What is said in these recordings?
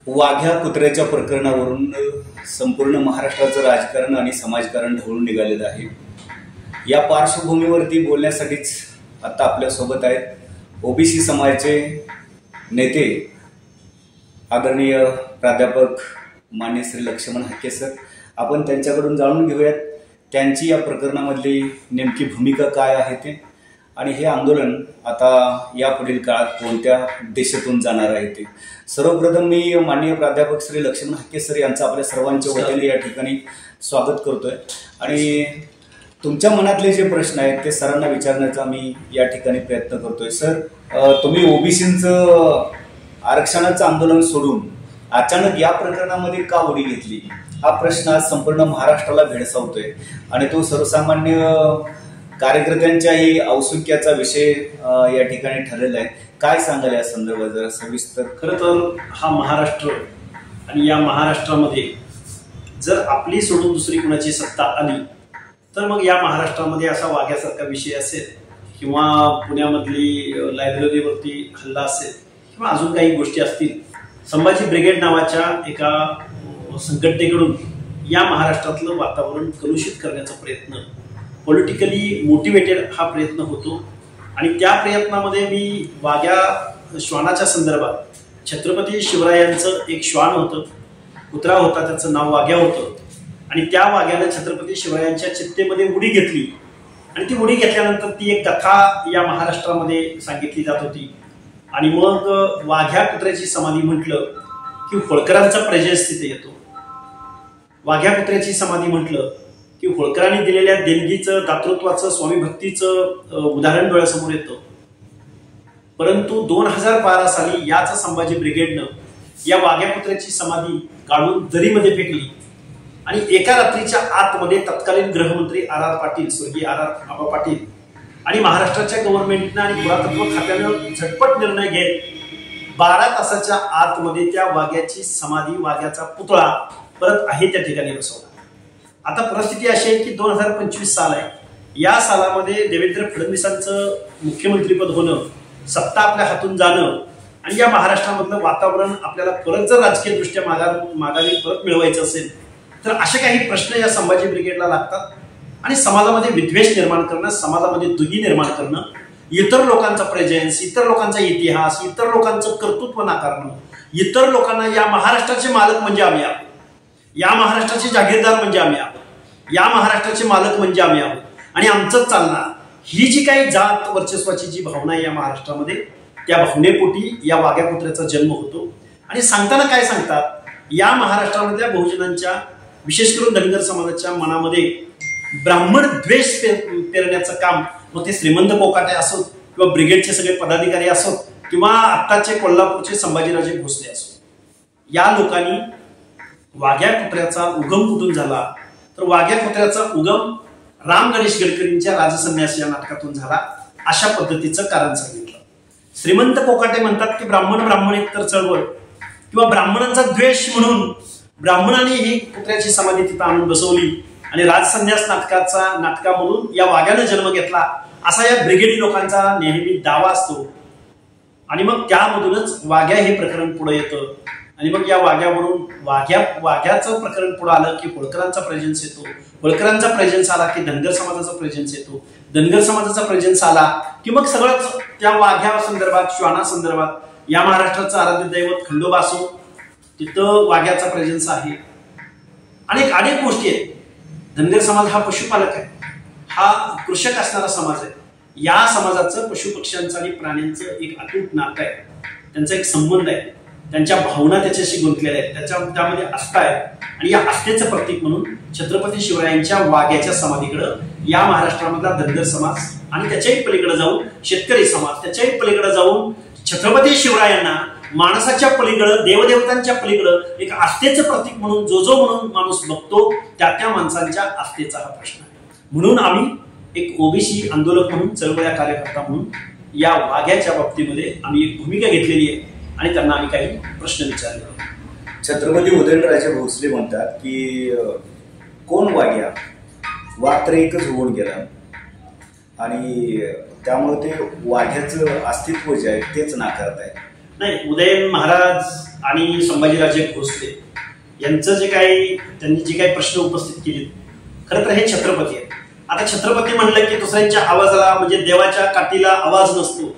वाघ्या कुत्र्याच्या प्रकरणावरून संपूर्ण महाराष्ट्राचं राजकारण आणि समाजकारण ढवळून निघालेलं आहे। या पार्श्वभूमीवरती बोलण्यासाठीच आता आपल्यासोबत आहेत ओबीसी समाजाचे नेते आदरणीय प्राध्यापक मान्य श्री लक्ष्मण हाके सर। आपण त्यांच्याकडून जाणून घेऊयात त्यांची या प्रकरणामधली नेमकी भूमिका काय आहे ते आणि हे आंदोलन आता यापुढील काळात कोणत्या दिशेतून जाणार आहे ते। सर्वप्रथम मी माननीय प्राध्यापक श्री लक्ष्मण हाके सर यांचं आपल्या सर्वांच्या वतीने या ठिकाणी स्वागत करतोय आणि तुमच्या मनातले जे प्रश्न आहेत ते सरांना विचारण्याचा मी या ठिकाणी प्रयत्न करतोय। सर, तुम्ही ओबीसींचं आरक्षणाचं आंदोलन सोडून अचानक या प्रकरणामध्ये का उडी घेतली हा प्रश्न आज संपूर्ण महाराष्ट्राला भेडसावतोय आणि तो सर्वसामान्य कार्यकर्त्यांच्याही औत्सुक्याचा विषय या ठिकाणी ठरलेला आहे। काय सांगाल या संदर्भात जरा सविस्तर? खरं तर हा महाराष्ट्र आणि या महाराष्ट्रामध्ये जर आपली सोडून दुसरी कुणाची सत्ता आली तर मग या महाराष्ट्रामध्ये असा वाघ्यासारखा विषय असेल किंवा पुण्यामधली लायब्ररीवरती हल्ला असेल किंवा अजून काही गोष्टी असतील, संभाजी ब्रिगेड नावाच्या एका संघटनेकडून या महाराष्ट्रातलं वातावरण कलुषित करण्याचा प्रयत्न, पॉलिटिकली मोटिवेटेड हा प्रयत्न होतो आणि त्या प्रयत्नामध्ये मी वाघ्या श्वानाच्या संदर्भात छत्रपती शिवरायांचं एक श्वान होतं, कुत्रा होता, त्याचं नाव वाघ्या होतं आणि त्या वाघ्यानं छत्रपती शिवरायांच्या चित्तेमध्ये उडी घेतली आणि ती उडी घेतल्यानंतर ती एक कथा या महाराष्ट्रामध्ये सांगितली जात होती आणि मग वाघ्या कुत्र्याची समाधी म्हटलं की होळकरांचा प्रेजेन्स तिथे येतो। वाघ्या कुत्र्याची समाधी म्हटलं की होळकरांनी दिलेल्या देणगीचं, दातृत्वाचं, स्वामी भक्तीचं उदाहरण डोळ्यासमोर येतं। परंतु 2012 साली याच संभाजी ब्रिगेडनं या वाघ्या कुत्र्याची समाधी काढून दरीमध्ये फेकली आणि एका रात्रीच्या आतमध्ये तत्कालीन गृहमंत्री आर पाटील, स्वर्गीय आबा पाटील आणि महाराष्ट्राच्या गव्हर्नमेंटनं आणि पुरातत्व खात्यानं झटपट निर्णय घेत 12 तासाच्या आतमध्ये त्या वाघ्याची समाधी, वाघ्याचा पुतळा परत आहे त्या ठिकाणी बसवला। आता परिस्थिती अशी आहे की 2025 साल आहे। या सालामध्ये देवेंद्र फडणवीसांचं मुख्यमंत्रीपद होणं, सत्ता आपल्या हातून जाणं आणि या महाराष्ट्रामधलं वातावरण आपल्याला परत जर राजकीय दृष्ट्या माघारी परत मिळवायचं असेल तर असे काही प्रश्न या संभाजी ब्रिगेडला लागतात आणि समाजामध्ये विद्वेष निर्माण करणं, समाजामध्ये दुही निर्माण करणं, इतर लोकांचा प्रेझेन्स, इतर लोकांचा इतिहास, इतर लोकांचं कर्तृत्व नाकारणं, इतर लोकांना या महाराष्ट्राचे मालक म्हणजे आम्ही आहोत, या महाराष्ट्राचे जागीरदार म्हणजे आम्ही आहोत, या महाराष्ट्राचे मालक म्हणजे आम्ही आहोत आणि आमचंच चालणार, ही जी काही जात वर्चस्वाची जी भावना आहे या महाराष्ट्रामध्ये, त्या भावनेपोटी या वाघ्या कुत्र्याचा जन्म होतो। आणि सांगताना काय सांगतात, या महाराष्ट्रामधल्या बहुजनांच्या, विशेष करून धनगर समाजाच्या मनामध्ये ब्राह्मण द्वेष पेरण्याचं काम, मग ते श्रीमंत कोकाटे असोत किंवा ब्रिगेडचे सगळे पदाधिकारी असोत किंवा आत्ताचे कोल्हापूरचे संभाजीराजे भोसले असोत, या लोकांनी वाघ्या कुत्र्याचा उगम कुठून झाला तर वाघ्या कुत्र्याचा उगम राम गणेश गडकरींच्या राजसन्यास या नाटकातून झाला, अशा पद्धतीचं कारण सांगितलं। श्रीमंत कोकाटे म्हणतात की ब्राह्मणेतर चळवळ किंवा ब्राह्मणांचा द्वेष म्हणून ब्राह्मणांनी ही कुत्र्याची समाधी तिथं आणून बसवली आणि राजसन्यास नाटकामधून या वाघ्यानं जन्म घेतला, असा या ब्रिगेडी लोकांचा नेहमी दावा असतो आणि मग त्यामधूनच वाघ्या हे प्रकरण पुढे येतं आणि मग या वाघ्यावरून वाघ्याचं प्रकरण पुढे आलं की होळकरांचा प्रेझेन्स येतो, होळकरांचा प्रेझेन्स आला की धनगर समाजाचा प्रेझेन्स येतो, धनगर समाजाचा प्रेझेन्स आला की मग सगळंच त्या वाघ्या संदर्भात, श्वाना संदर्भात, या महाराष्ट्राचं आराध्य दैवत खंडोबा असो तिथं वाघ्याचा प्रेझेन्स आहे। अनेक गोष्टी आहेत। धनगर समाज हा पशुपालक आहे, हा कृषक असणारा समाज आहे। या समाजाचं पशुपक्ष्यांचं आणि प्राण्यांचं एक अतूट नातं आहे, त्यांचा एक संबंध आहे, त्यांच्या भावना त्याच्याशी गुंतलेल्या आहेत, त्यामध्ये आस्था आहे आणि या आस्थेचं प्रतीक म्हणून छत्रपती शिवरायांच्या वाघ्याच्या समाधीकडं या महाराष्ट्रामधला धनगर समाज आणि त्याच्याही पलीकडे जाऊन शेतकरी समाज, त्याच्याही पलीकडे जाऊन छत्रपती शिवरायांना माणसाच्या पलीकडं, देवदेवतांच्या पलीकडं एक आस्थेचं प्रतीक म्हणून म्हणून माणूस बघतो, त्या माणसांच्या आस्थेचा हा प्रश्न आहे। म्हणून आम्ही एक ओबीसी आंदोलक म्हणून, चळवळ्या कार्यकर्ता म्हणून या वाघ्याच्या बाबतीमध्ये आम्ही एक भूमिका घेतलेली आहे आणि त्यांना आम्ही काही प्रश्न विचारले। छत्रपती उदयनराजे भोसले म्हणतात की कोण वाघ्या, वाघ तर एकच होऊन गेला आणि त्यामुळे ते वाघ्याचं अस्तित्व जे आहे तेच नाकारत आहे। नाही, उदयन महाराज आणि संभाजीराजे भोसले यांचं जे काही त्यांनी जे काही प्रश्न उपस्थित केले, खरं तर हे छत्रपती आहेत. आता छत्रपती म्हणलं की दुसऱ्यांच्या आवाजाला म्हणजे देवाच्या काठीला आवाज नसतो,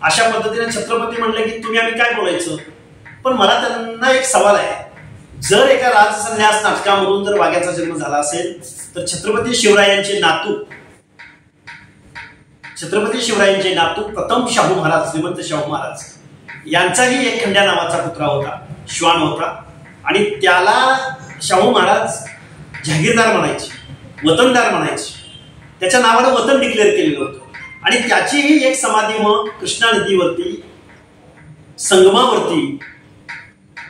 अशा पद्धतीने छत्रपती म्हणलं की तुम्ही आम्ही काय बोलायचं. पण मला त्यांना एक सवाल आहे, जर एका राजसन्यास नाटकामधून जर वाघ्याचा जन्म झाला असेल तर छत्रपती शिवरायांचे नातू प्रथम शाहू महाराज, श्रीमंत शाहू महाराज यांचाही एक खंड्या नावाचा पुत्रा होता, श्वान होता, आणि त्याला शाहू महाराज जहागीरदार म्हणायचे, वतनदार म्हणायचे. त्याच्या नावानं वतन डिक्लेअर केलेलं होतं. आणि त्याचीही एक समाधी मग कृष्णा नदीवरती संगमावरती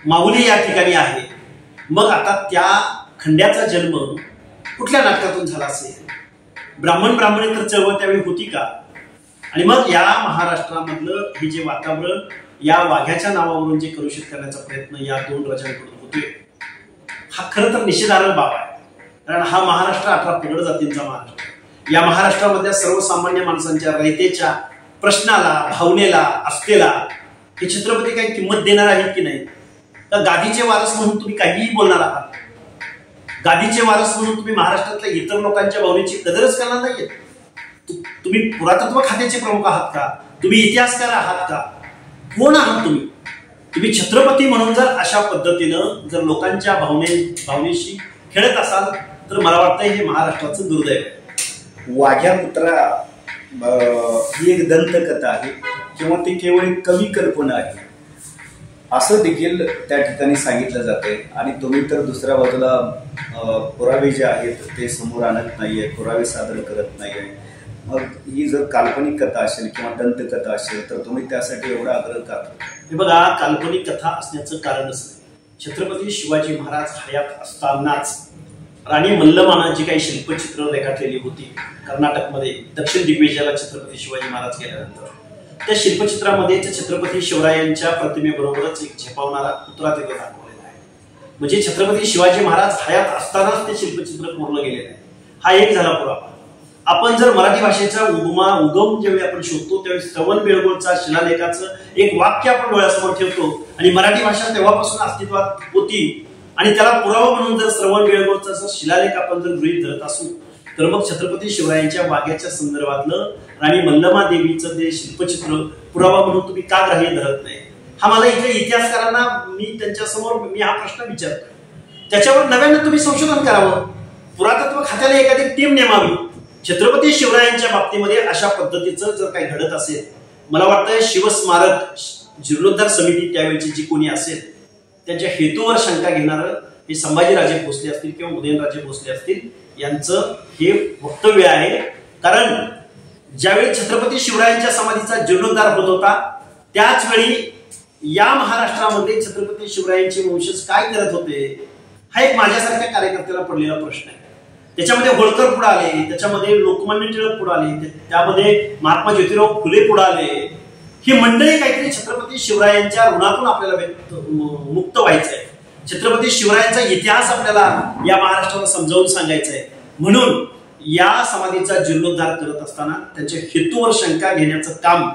माहुली या ठिकाणी आहे. मग आता त्या खंड्याचा जन्म कुठल्या नाटकातून झाला असेल? ब्राह्मणेतर चळवळ त्यावेळी होती का? आणि मग या महाराष्ट्रामधलं हे जे वातावरण या वाघ्याच्या नावावरून जे कलुषित करण्याचा प्रयत्न या दोन राजांकडून होतोय, हा खरं तर निषेधार्ह बाब आहे. कारण हा महाराष्ट्र 18 पगड जातींचा महाराष्ट्र. या महाराष्ट्रामधल्या सर्वसामान्य माणसांच्या रयतेच्या प्रश्नाला, भावनेला, आस्थेला हे छत्रपती काही किंमत देणार आहेत की नाही? तर गादीचे वारस म्हणून तुम्ही काहीही बोलणार आहात, गादीचे वारस म्हणून तुम्ही महाराष्ट्रातल्या इतर लोकांच्या भावनेची कदरच करणार नाहीये. तुम्ही पुरातत्व खात्याचे प्रमुख आहात का? तुम्ही इतिहासकार आहात का? कोण आहात तुम्ही? तुम्ही छत्रपती म्हणून जर अशा पद्धतीनं जर लोकांच्या भावनेशी खेळत असाल तर मला वाटतं हे महाराष्ट्राचं दुर्दैव आहे. वाघ्या पुत्रा ही एक दंतकथा आहे किंवा ती केवळ एक कवी कल्पना आहे असं देखील त्या ठिकाणी सांगितलं जातंय. आणि तुम्ही तर दुसऱ्या बाजूला पुरावे जे आहेत ते समोर आणत नाहीये, पुरावे सादर करत नाहीये. मग ही जर काल्पनिक कथा असेल किंवा दंतकथा असेल तर तुम्ही त्यासाठी एवढा आग्रह का? हे बघा, काल्पनिक कथा असण्याचं कारणच नाही. छत्रपती शिवाजी महाराज हयात असतानाच राणी मल्लमानं जी काही शिल्पचित्र रेखाटलेली होती कर्नाटकमध्ये दक्षिण दिग्विजयाला छत्रपती शिवाजी महाराज गेल्यानंतर, त्या शिल्पचित्रामध्ये छत्रपती शिवरायांच्या प्रतिमेबरोबरच एक झेपावणारा पुतळा तिथे दाखवलेला आहे. म्हणजे छत्रपती शिवाजी महाराज हयात असतानाच ते शिल्पचित्र कोरलं गेलेलं आहे. हा एक झाला पुरावा. आपण जर मराठी भाषेचा उगम ज्यावेळी आपण शोधतो त्यावेळी श्रवणबेळगोळचा शिलालेखाचं एक वाक्य आपण डोळ्यासमोर ठेवतो आणि मराठी भाषा तेव्हापासून अस्तित्वात होती आणि त्याला पुरावा म्हणून जर श्रवणबेळगोळचा शिलालेख आपण जर गृहीत धरत असू तर मग छत्रपती शिवरायांच्या वाघ्याच्या संदर्भातलं राणी मल्लमा देवीचं ते शिल्पचित्र पुरावा म्हणून तुम्ही का ग्राह्य धरत नाही? हा मला इथे इतिहासकारांना त्यांच्यासमोर हा प्रश्न विचारतोय. त्याच्यावर नव्यानं तुम्ही संशोधन करावं, पुरातत्व खात्याला एखादी टीम नेमावी. छत्रपती शिवरायांच्या बाबतीमध्ये अशा पद्धतीचं जर काही घडत असेल, मला वाटतं शिवस्मारक जीर्णोद्धार समिती त्यावेळची जी कोणी असेल त्यांच्या हेतूवर शंका घेणारं हे संभाजीराजे भोसले असतील किंवा उदयनराजे भोसले असतील यांचं हे वक्तव्य आहे. कारण ज्यावेळी छत्रपती शिवरायांच्या समाधीचा जीर्णोद्धार होत होता त्याच वेळी या महाराष्ट्रामध्ये छत्रपती शिवरायांचे वंशज काय करत होते हा एक माझ्यासारख्या कार्यकर्त्याला पडलेला प्रश्न आहे. त्याच्यामध्ये होळकर पुढे आले, त्याच्यामध्ये लोकमान्य टिळक पुढे आले, त्यामध्ये महात्मा ज्योतिराव फुले पुढे आले. ही मंडळी काहीतरी छत्रपती शिवरायांच्या ऋणातून आपल्याला मुक्त व्हायचंय. छत्रपती शिवरायांचा इतिहास आपल्याला या महाराष्ट्राला समजावून सांगायचा आहे. म्हणून या समाधीचा जीर्णोद्धार करत असताना त्यांच्या हेतूवर शंका घेण्याचं काम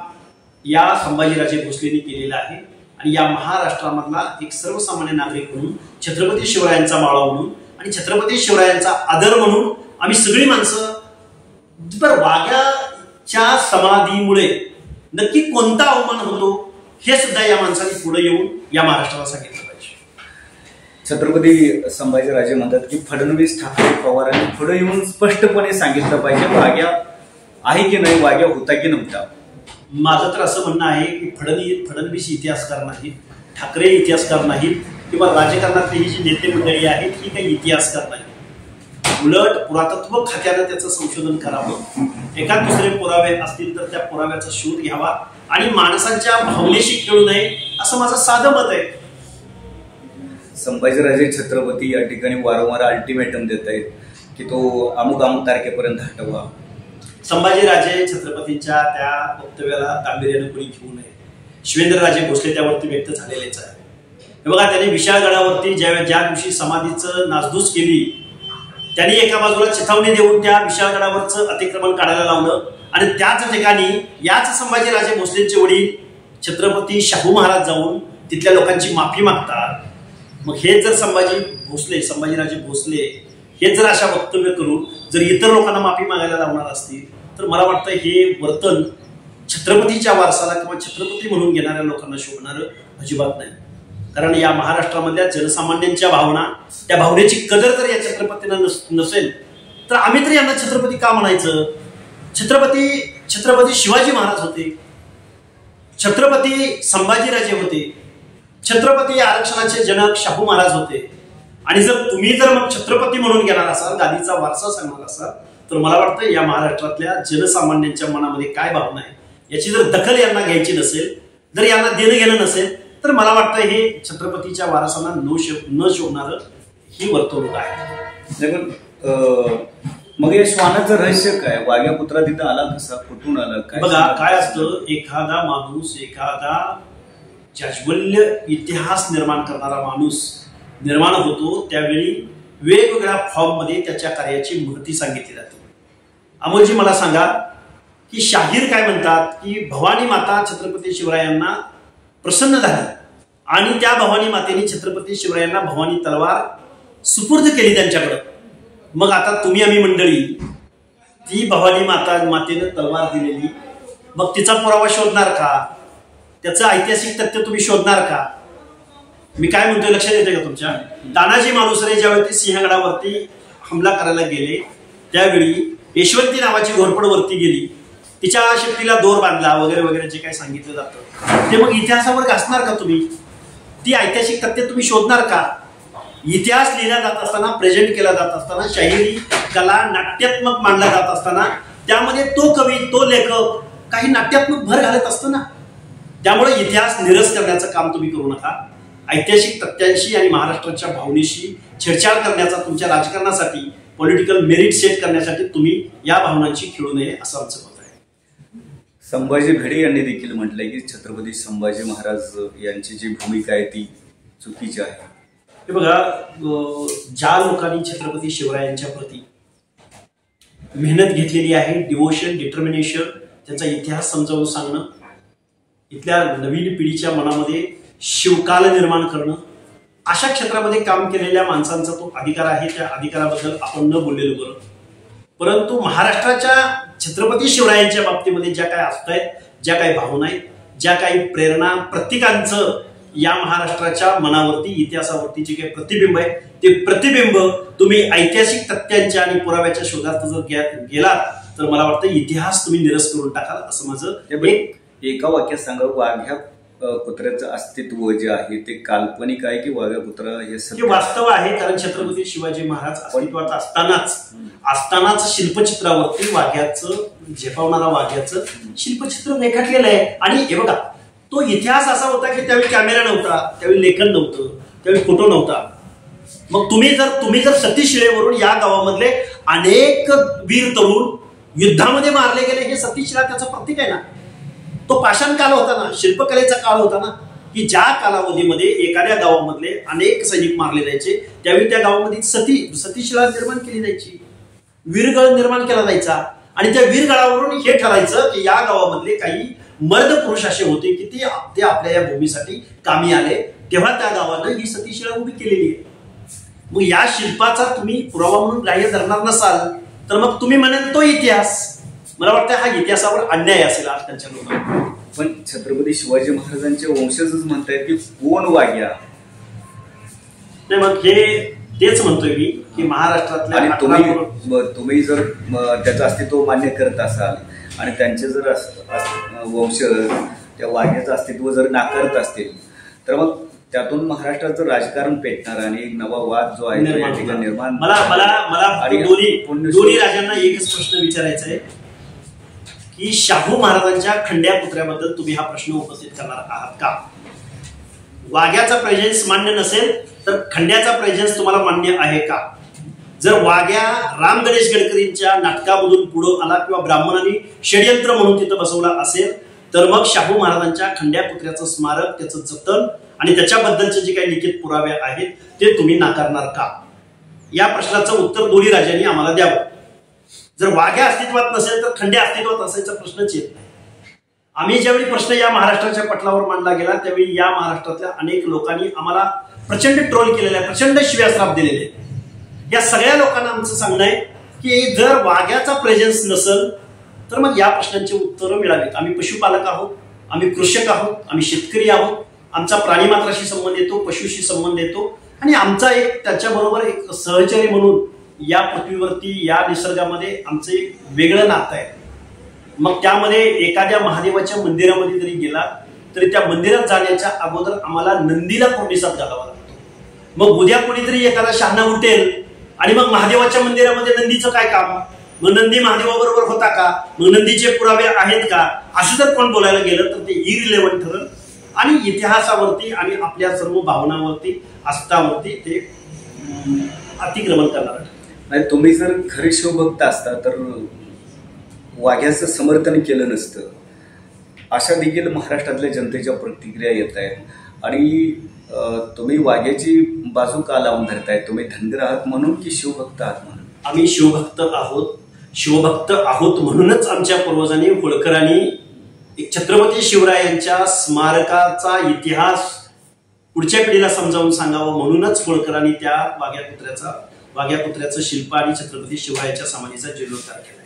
या संभाजीराजे भोसलेंनी केलेलं आहे. आणि या महाराष्ट्रामधला एक सर्वसामान्य नागरिक म्हणून, छत्रपती शिवरायांचा माळा म्हणून आणि छत्रपती शिवरायांचा आदर म्हणून आम्ही सगळी माणसं वाघ्याच्या समाधीमुळे नक्की कोणता अवमान होतो हे सुद्धा या माणसाने पुढे येऊन या महाराष्ट्राला सांगितलं पाहिजे. छत्रपती संभाजीराजे म्हणतात की फडणवीस, ठाकरे, पवारांनी पुढे येऊन स्पष्टपणे सांगितलं पाहिजे वाघ्या आहे की नाही, वाघ्या होता की नव्हता. माझं तर असं म्हणणं आहे की फडणवीस इतिहासकार नाहीत, ठाकरे इतिहासकार नाहीत किंवा राजकारणातली ही जी नेते मंडळी आहेत ही काही इतिहासकार नाही. उलट पुरातत्व खात्यानं त्याचं संशोधन करावं. एखाद दुसरे पुरावे असतील तर त्या पुराव्याचा शोध घ्यावा आणि माणसांच्या भावनेशी खेळू नये असं माझं साधं मत आहे. संभाजीराजे छत्रपती या ठिकाणी वारंवार अल्टिमेटम देत आहेत की तो अमुक तारखेपर्यंत हटवा. संभाजीराजे छत्रपतींच्या त्या वक्तव्याला गांभीर्याने कोणी घेऊ नये. शिवेंद्रराजे भोसले त्यावरती व्यक्त झालेलेच आहे. हे बघा, त्याने विशाळगडावरती ज्या दिवशी समाधीचं नासधूस केली त्यांनी एका बाजूला चिथावणी देऊन त्या विशाळगडावरचं अतिक्रमण काढायला लावलं आणि त्याच ठिकाणी याच संभाजीराजे भोसलेंचे वडील छत्रपती शाहू महाराज जाऊन तिथल्या लोकांची माफी मागतात. मग हे जर संभाजीराजे भोसले हे जर अशा वक्तव्य करून जर इतर लोकांना माफी मागायला लावणार असतील तर मला वाटतं हे वर्तन छत्रपतीच्या वारसाला किंवा छत्रपती म्हणून घेणाऱ्या लोकांना शोभणारं अजिबात नाही. कारण या महाराष्ट्रामधल्या जनसामान्यांच्या भावना, त्या भावनेची कदर जर या छत्रपतींना नसेल तर आम्ही तरी यांना छत्रपती का म्हणायचं? छत्रपती शिवाजी महाराज होते, छत्रपती संभाजीराजे होते, छत्रपती आरक्षणाचे जनक शाहू महाराज होते. आणि जर तुम्ही मग छत्रपती म्हणून घेणार असाल, गादीचा वारसा सांगणार असाल तर मला वाटतं या महाराष्ट्रातल्या जनसामान्यांच्या मनामध्ये काय भावना आहे याची जर दखल यांना घ्यायची नसेल, जर यांना देणं घेणं नसेल तर मला वाटतं हे छत्रपतीच्या वारसांना न शोभणारं ही वर्तवणूक आहे. मग या श्वानाचं रहस्य काय? वाघ्या पुत्रा तिथं आला कसा, कुठून आला काय? बघा काय असतं, एखादा माणूस, एखादा जाज्वल्य इतिहास निर्माण करणारा माणूस निर्माण होतो त्यावेळी वेगवेगळ्या फॉर्ममध्ये त्याच्या कार्याची महती सांगितली जाते. अमोलजी मला सांगा की शाहीर काय म्हणतात की भवानी माता छत्रपती शिवरायांना प्रसन्न झाली आणि त्या भवानी मातेने छत्रपती शिवरायांना भवानी तलवार सुपूर्द केली त्यांच्याकडं. मग आता तुम्ही आम्ही मंडळी ती भवानी मातेनं तलवार दिलेली, मग तिचा पुरावा शोधणार का? त्याचं ऐतिहासिक तथ्य तुम्ही शोधणार का? मी काय म्हणतोय लक्षात येते का तुमच्या? तानाजी मालुसरे ज्यावेळी ते सिंहगडावरती हमला करायला गेले त्यावेळी यशवंती नावाची घोरपड वरती गेली, तिच्या शेपटीला दोर बांधला वगैरे वगैरे जे काही सांगितलं जातं ते मग इतिहासावर घासणार का तुम्ही? ती ऐतिहासिक तथ्य तुम्ही शोधणार का? इतिहास लिहिला जात असताना, प्रेझेंट केला जात असताना, शाहिरी कला नाट्यात्मक मांडला जात असताना त्यामध्ये तो कवी, तो लेखक काही नाट्यात्मक भर घालत असतो ना. त्यामुळे इतिहास निरस करण्याचं काम तुम्ही करू नका. ऐतिहासिक तथ्यांशी आणि महाराष्ट्राच्या भावनेशी छेडछाड करण्याचा तुमच्या राजकारणासाठी, पॉलिटिकल मेरिट सेट करण्यासाठी तुम्ही या भावनांची खेळू नये असं आमचं मत आहे. संभाजी भिडे यांनी देखील म्हटलंय की छत्रपती संभाजी महाराज यांची जी भूमिका आहे ती चुकीची आहे. हे बघा, ज्या लोकांनी छत्रपती शिवरायांच्या प्रती मेहनत घेतलेली आहे, डिवोशन, डिटर्मिनेशन, त्यांचा इतिहास समजावून सांगणं, इथल्या नवीन पिढीच्या मनामध्ये शिवकाल निर्माण करणं, अशा क्षेत्रामध्ये काम केलेल्या माणसांचा तो अधिकार आहे. त्या अधिकाराबद्दल आपण न बोललेलं बरं. परंतु महाराष्ट्राच्या छत्रपती शिवरायांच्या बाबतीमध्ये ज्या काही असत आहेत, ज्या काही भावना आहेत, ज्या काही प्रेरणा, प्रत्येकांचं या महाराष्ट्राच्या मनावरती, इतिहासावरती जे काही प्रतिबिंब आहे ते प्रतिबिंब तुम्ही ऐतिहासिक तथ्यांच्या आणि पुराव्याच्या शोधात जर गेलात तर मला वाटतं इतिहास तुम्ही निरस करून टाकाल असं माझं एका वाक्यात सांगा. वाघ्या कुत्र्याचं अस्तित्व जे आहे ते काल्पनिक आहे की वाघ्या कुत्रा हे सत्य वास्तव आहे? कारण छत्रपती शिवाजी महाराज अस्तित्वात असतानाच शिल्पचित्रावरती वाघ्याचं, झेपावणारा वाघ्याचं शिल्पचित्र रेखाटलेलं आहे. आणि हे बघा, तो इतिहास असा होता की त्यावेळी कॅमेरा नव्हता, त्यावेळी लेखन नव्हतं, त्यावेळी फोटो नव्हता. मग तुम्ही जर सतीशिळेवरून या गावामधले अनेक वीर तरुण युद्धामध्ये मारले गेले, हे सतीशिळा त्याचं प्रतीक आहे ना. तो पाषाण काळ होता ना, शिल्पकलेचा काळ होता ना, की ज्या कालावधीमध्ये एखाद्या गावामधले अनेक सैनिक मारले जायचे त्यावेळी त्या गावामध्ये सतीशिळा निर्माण केली जायची, वीरगळ निर्माण केला जायचा. आणि त्या वीरगळावरून हे ठरायचं की या गावामधले काही मर्द पुरुष असे होते की ते आपल्या या भूमीसाठी कामी आले, तेव्हा त्या गावानं ही सतीशिळा उभी केलेली आहे. मग या शिल्पाचा तुम्ही पुरावा म्हणून ग्राह्य धरणार नसाल तर मग तुम्ही म्हणाल तो इतिहास. मला वाटतं हा इतिहासावर अन्याय असेल आजकालच्या लोकांना. पण छत्रपती शिवाजी महाराजांचे वंशजच म्हणतायत की कोण वाघ्या? नाही, मग तेच म्हणतोय मी की महाराष्ट्रातल्या, आणि तुम्ही जर त्याचं अस्तित्व मान्य करत असाल आणि त्यांचे जर वंशज त्या वाघ्याचं अस्तित्व जर नाकारत असतील तर मग त्यातून महाराष्ट्राचं राजकारण पेटणार आणि एक नवा वाद जो आहे निर्माण. मला दोन्ही राजांना एकच प्रश्न विचारायचा आहे की शाहू महाराजांच्या खंड्या पुतळ्याबद्दल तुम्ही हा प्रश्न उपस्थित करणार आहात का? वाघ्याचा प्रेझेन्स मान्य नसेल तर खंड्याचा प्रेझेन्स तुम्हाला मान्य आहे का? जर वाघ्या राम गणेश गडकरींच्या नाटकामधून पुढे आला किंवा ब्राह्मणांनी षड्यंत्र म्हणून तिथं बसवला असेल तर मग शाहू महाराजांच्या खंड्या पुतळ्याचं स्मारक, त्याचं जतन आणि त्याच्याबद्दलचे जे काही लिखित पुरावे आहेत ते तुम्ही नाकारणार का? या प्रश्नाचं उत्तर दोन्ही राजांनी आम्हाला द्यावं. जर वाघ्या अस्तित्वात नसेल तर खंड्या अस्तित्वात असायचा प्रश्नच येत नाही. आम्ही ज्यावेळी प्रश्न या महाराष्ट्राच्या पटलावर मांडला गेला त्यावेळी या महाराष्ट्रातल्या अनेक लोकांनी आम्हाला प्रचंड ट्रोल केलेला आहे, प्रचंड शिव्याश्राप दिलेले आहे। या सगळ्या लोकांना आमचं सांगणं आहे की जर वाघ्याचा प्रेझेन्स नसेल तर मग या प्रश्नांची उत्तरं मिळावीत। आम्ही पशुपालक आहोत, आम्ही कृषक आहोत, आम्ही शेतकरी आहोत, आमचा प्राणीमात्राशी संबंध येतो, पशुशी संबंध येतो आणि आमचा एक त्याच्याबरोबर एक सहचरी म्हणून या पृथ्वीवरती या निसर्गामध्ये आमचं एक वेगळं नातं आहे। मग त्यामध्ये एखाद्या महादेवाच्या मंदिरामध्ये जरी गेला तरी त्या मंदिरात जाण्याच्या अगोदर आम्हाला नंदीला प्रतिसाद घालावा लागतो। मग उद्या कोणीतरी एखादा शहाणा उठेल आणि मग महादेवाच्या मंदिरामध्ये नंदीचं काय काम, मग नंदी महादेवाबरोबर होता का, मग नंदीचे पुरावे आहेत का, असं जर कोण बोलायला गेलं तर ते इरिलेव्हंट ठरल आणि इतिहासावरती आणि आपल्या सर्व भावनावरती आस्थावरती ते अतिक्रमण करणार नाही। तुम्ही जर खरे शिवभक्त असता तर वाघ्याचं समर्थन केलं नसतं, अशा देखील महाराष्ट्रातल्या जनतेच्या प्रतिक्रिया येत आहेत। आणि तुम्ही वाघ्याची बाजू का लावून धरताय? तुम्ही धनगर आहात म्हणून की शिवभक्त आहात म्हणून? आम्ही शिवभक्त आहोत, शिवभक्त आहोत म्हणूनच आमच्या पूर्वजांनी होळकरांनी एक छत्रपती शिवरायांच्या स्मारकाचा इतिहास पुढच्या पिढीला समजावून सांगावं म्हणूनच होळकरांनी त्या वाघ्यापुत्र्याचं शिल्प आणि छत्रपती शिवरायांच्या समाधीचा जीर्णोद्धार केलाय।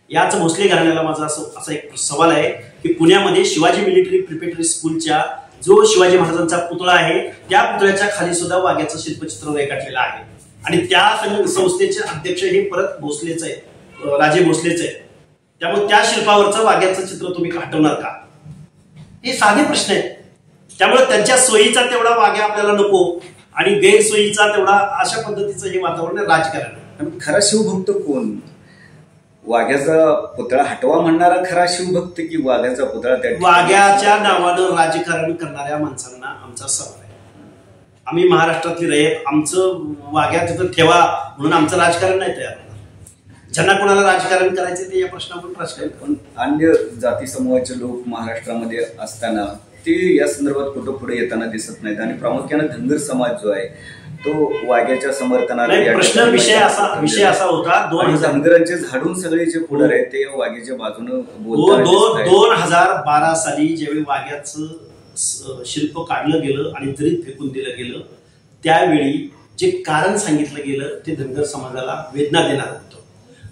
याच भोसले घराण्याला माझा असा एक सवाल आहे की पुण्यामध्ये शिवाजी मिलिटरी प्रिपरेटरी स्कूलच्या जो शिवाजी महाराजांचा पुतळा आहे त्या पुतळ्याच्या खाली सुद्धा वाघ्याचं शिल्पचित्र रेखाटलेलं आहे आणि त्या संस्थेचे अध्यक्ष हे परत भोसलेच आहे, राजे भोसलेच आहे। त्यामुळे त्या शिल्पावरचं वाघ्याचं चित्र तुम्ही हटवणार का? हे साधे प्रश्न आहेत। त्यामुळे त्यांच्या सोयीचा तेवढा वाघ्या आपल्याला नको आणि गैरसोयीचा तेवढा, अशा पद्धतीचं हे वातावरण राजकारण। खरा शिवभक्त कोण? वाघ्याचा पुतळा हटवा म्हणणारा खरा शिवभक्त की वाघ्याचा पुतळा त्या वाघ्याच्या नावानं राजकारण करणाऱ्या माणसांना आमचा सवाल आहे। आम्ही महाराष्ट्रातली रयत, आमचं वाघ्या तिथं ठेवा म्हणून आमचं राजकारण नाही तयार होणार। ज्यांना कोणाला राजकारण करायचं ते या प्रश्नावर राजकारण। पण अन्य जाती समूहाचे लोक महाराष्ट्रामध्ये असताना ते या संदर्भात कुठं पुढे येताना दिसत नाहीत आणि प्रामुख्याने धनगर समाज जो आहे तो वाघ्याच्या समर्थनाला विषय असा होता, धनगरांचे झाडून सगळे जे पुढारी आहेत ते वाघ्याच्या बाजूने 2012 साली ज्यावेळी वाघ्याचं शिल्प काढलं गेलं आणि जरीत फेकून दिलं गेलं त्यावेळी जे कारण सांगितलं गेलं ते धनगर समाजाला वेदना देणार होतं।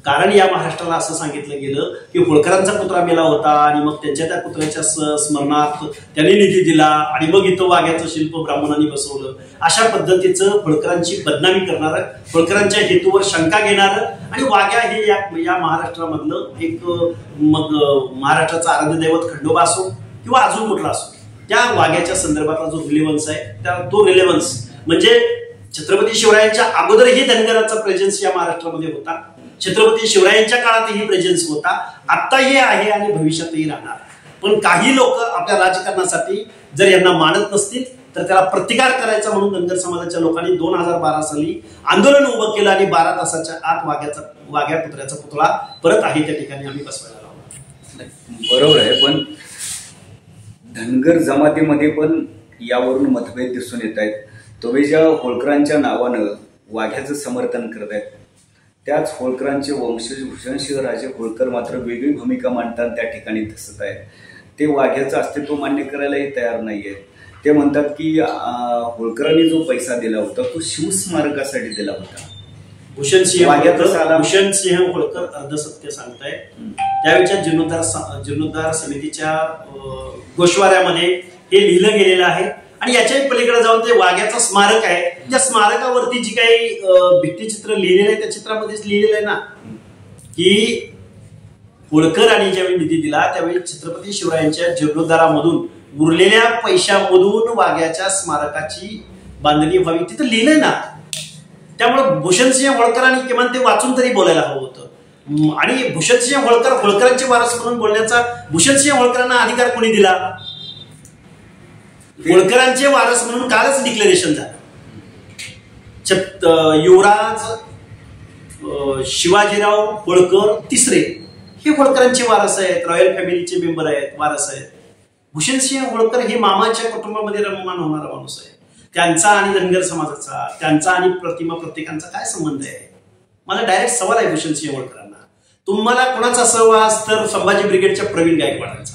कारण या महाराष्ट्राला असं सांगितलं गेलं की होळकरांचा पुतळा मेला होता आणि मग त्यांच्या त्या पुतळ्याच्या स्मरणार्थ त्यांनी निधी दिला आणि मग इथं वाघ्याचं शिल्प ब्राह्मणांनी बसवलं, अशा पद्धतीचं होळकरांची बदनामी करणारं, होळकरांच्या हेतूवर शंका घेणारं आणि वाघ्या हे या महाराष्ट्रामधलं एक, मग महाराष्ट्राचा आराध्य दैवत खंडोबा असो किंवा अजून कुठला असो, त्या वाघ्याच्या संदर्भातला जो रिलेव्हन्स आहे तो रिलेव्हन्स म्हणजे छत्रपती शिवरायांच्या अगोदरही धनगरांचा प्रेझेन्स या महाराष्ट्रामध्ये होता, छत्रपती शिवरायांच्या काळातही प्रेझेन्स होता, आत्ताही आहे आणि भविष्यातही राहणार। पण काही लोक आपल्या राजकारणासाठी जर यांना मानत नसतील तर त्याला प्रतिकार करायचा म्हणून धनगर समाजाच्या लोकांनी 2012 साली आंदोलन उभं केलं आणि 12 तासाच्या आत वाघ्या पुतळ्याचा पुतळा परत आहे त्या ठिकाणी आम्ही बसवायला लावला। बरोबर आहे, पण धनगर जमातीमध्ये पण यावरून मतभेद दिसून येत आहेत। तुम्ही ज्या होळकरांच्या नावानं वाघ्याचं समर्थन करत आहेत त्याच होळकरांचे वंशज भूषणसिंह राजे होळकर मात्र वेगळी भूमिका मांडतात, त्या ठिकाणी दिसत आहेत। ते वाघ्याचं अस्तित्व मान्य करायलाही तयार नाहीये। ते म्हणतात की होळकरांनी जो पैसा दिला होता तो शिवस्मारकासाठी दिला होता। भूषणसिंह होळकर अर्धसत्य सांगताय। त्यावेळच्या जीर्णोद्धार समितीच्या गोषवाऱ्यामध्ये हे लिहिलं गेलेलं आहे आणि याच्याही पलीकडे जाऊन ते वाघ्याचं स्मारक आहे, त्या स्मारकावरती जी काही भित्तीचित्र लिहिलेलं आहे त्या चित्रामध्येच लिहिलेलं आहे ना की होळकरांनी ज्यावेळी निधी दिला त्यावेळी छत्रपती शिवरायांच्या जीर्णोद्धारामधून उरलेल्या पैशामधून वाघ्याच्या स्मारकाची बांधणी व्हावी, तिथं लिहिलंय ना। त्यामुळे भूषणसिंह होळकरांनी किमान ते वाचून तरी बोलायला हवं होतं आणि भूषणसिंह होळकर होळकरांचे वारस म्हणून बोलण्याचा भूषणसिंह होळकरांना अधिकार कोणी दिला? होळकरांचे वारस म्हणून कालच डिक्लेरेशन झालं। युवराज शिवाजीराव होळकर तिसरे हे होळकरांचे वारस आहेत, रॉयल फॅमिलीचे मेंबर आहेत, वारस आहेत। भूषणसिंह होळकर हे मामाच्या कुटुंबामध्ये रममान होणारा माणूस आहे। त्यांचा आणि धनगर समाजाचा, त्यांचा आणि प्रतिमा प्रत्येकांचा काय संबंध आहे? माझा डायरेक्ट सवाल आहे भूषणसिंह होळकरांना, तुम्हाला कोणाचा सहवास? तर संभाजी ब्रिगेडच्या प्रवीण गायकवाडांचा।